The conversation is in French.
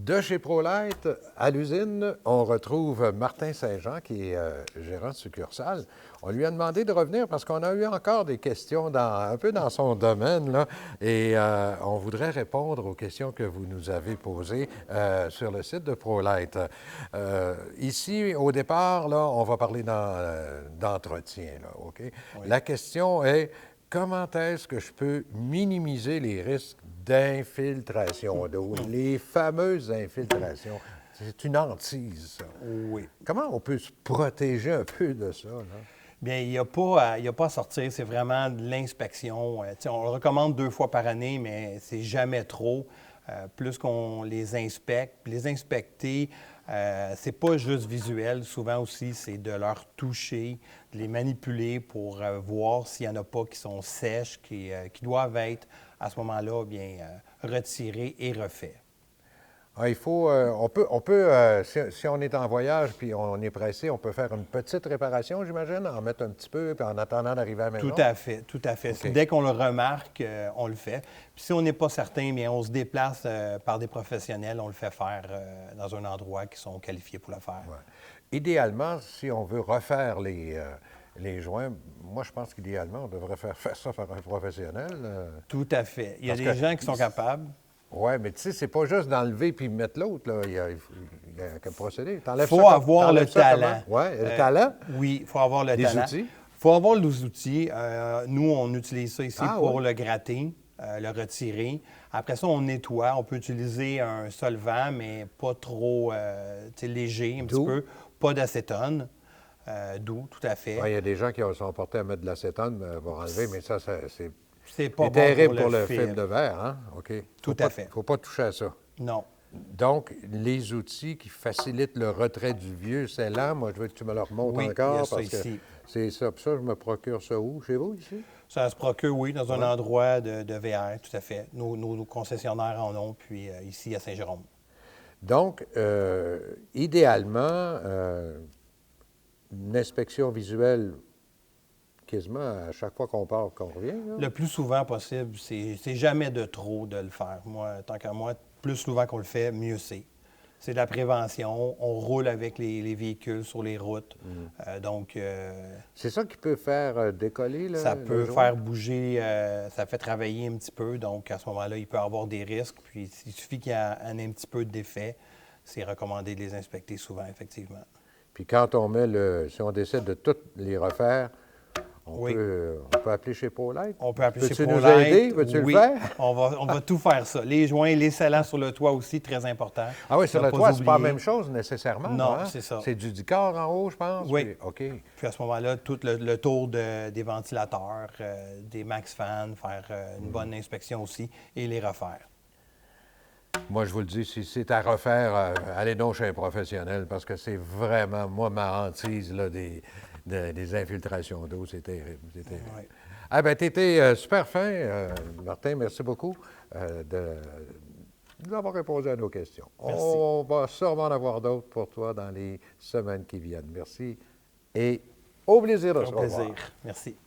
De chez ProLight, à l'usine, on retrouve Martin Saint-Jean, qui est gérant de succursale. On lui a demandé de revenir parce qu'on a eu encore des questions un peu dans son domaine, là, et on voudrait répondre aux questions que vous nous avez posées sur le site de ProLight. Ici, au départ, là, on va parler d'entretien, là, OK? Oui. La question est, comment est-ce que je peux minimiser les risques d'infiltration d'eau, les fameuses infiltrations? C'est une hantise, ça. Oui. Comment on peut se protéger un peu de ça, là? Bien, il n'y a pas à sortir, c'est vraiment de l'inspection. On le recommande 2 fois par année, mais c'est jamais trop. Plus qu'on les inspecte. Les inspecter, c'est pas juste visuel. Souvent aussi, c'est de leur toucher, de les manipuler pour voir s'il n'y en a pas qui sont sèches, qui doivent être, à ce moment-là, bien retirés et refaits. Ah, si on est en voyage puis on est pressé, on peut faire une petite réparation, j'imagine, en mettre un petit peu, puis en attendant d'arriver à la maison. Tout à fait, tout à fait. OK. Dès qu'on le remarque, on le fait. Puis si on n'est pas certain, bien, on se déplace par des professionnels, on le fait faire dans un endroit qui sont qualifiés pour le faire. Ouais. Idéalement, si on veut refaire les joints, moi, je pense qu'idéalement, on devrait faire ça par un professionnel. Tout à fait. Il y a Parce des que gens qui sont capables. Oui, mais tu sais, c'est pas juste d'enlever puis mettre l'autre, là. Il y a qu'à procéder. Il faut avoir le talent. Oui, le talent. Oui, il faut avoir le Les talent. outils. Il faut avoir les outils. Nous, on utilise ça ici pour ouais. le gratter, le retirer. Après ça, on nettoie. On peut utiliser un solvant, mais pas trop léger, un petit peu. Pas d'acétone. Doux, tout à fait. Ouais, il y a des gens qui sont portés à mettre de l'acétone pour enlever, mais ça c'est pas bon terrible pour le film de verre, hein? OK. Tout à fait. Il ne faut pas toucher à ça. Non. Donc, les outils qui facilitent le retrait du vieux scellant, moi, je veux que tu me le remontes encore. Il y a ça parce ici. que c'est ça. Puis ça, je me procure ça où? Chez vous, ici? Ça se procure, oui, dans un endroit de VR, tout à fait. Nos concessionnaires en ont, puis ici à Saint-Jérôme. Donc, idéalement, une inspection visuelle quasiment à chaque fois qu'on part, qu'on revient. Là. Le plus souvent possible. C'est jamais de trop de le faire. Moi, tant qu'à moi, plus souvent qu'on le fait, mieux c'est. C'est de la prévention. On roule avec les véhicules sur les routes. Donc, c'est ça qui peut faire décoller, là, ça peut faire bouger, ça fait travailler un petit peu. Donc, à ce moment-là, il peut y avoir des risques. Puis, il suffit qu'il y ait un petit peu d'effet. C'est recommandé de les inspecter souvent, effectivement. Puis quand on met si on décide de toutes les refaire, on peut appeler chez ProLight. On peut appeler chez ProLight. ProLight. Peux-tu nous aider? Veux-tu le faire? On va tout faire ça. Les joints, les scellants sur le toit aussi, très important. Ah oui, sur le toit, c'est pas la même chose nécessairement. Non, hein? c'est ça. C'est du Dicor en haut, je pense? Oui. Puis, OK. Puis à ce moment-là, tout le tour des ventilateurs, des max fans, faire une bonne inspection aussi et les refaire. Moi, je vous le dis, si c'est à refaire, allez donc chez un professionnel parce que c'est vraiment, moi, ma hantise là, des infiltrations d'eau, c'est terrible. C'est terrible. Oui. Ah bien, tu étais super fin, Martin. Merci beaucoup de nous avoir répondu à nos questions. Merci. On va sûrement en avoir d'autres pour toi dans les semaines qui viennent. Merci et au plaisir de se revoir. Merci.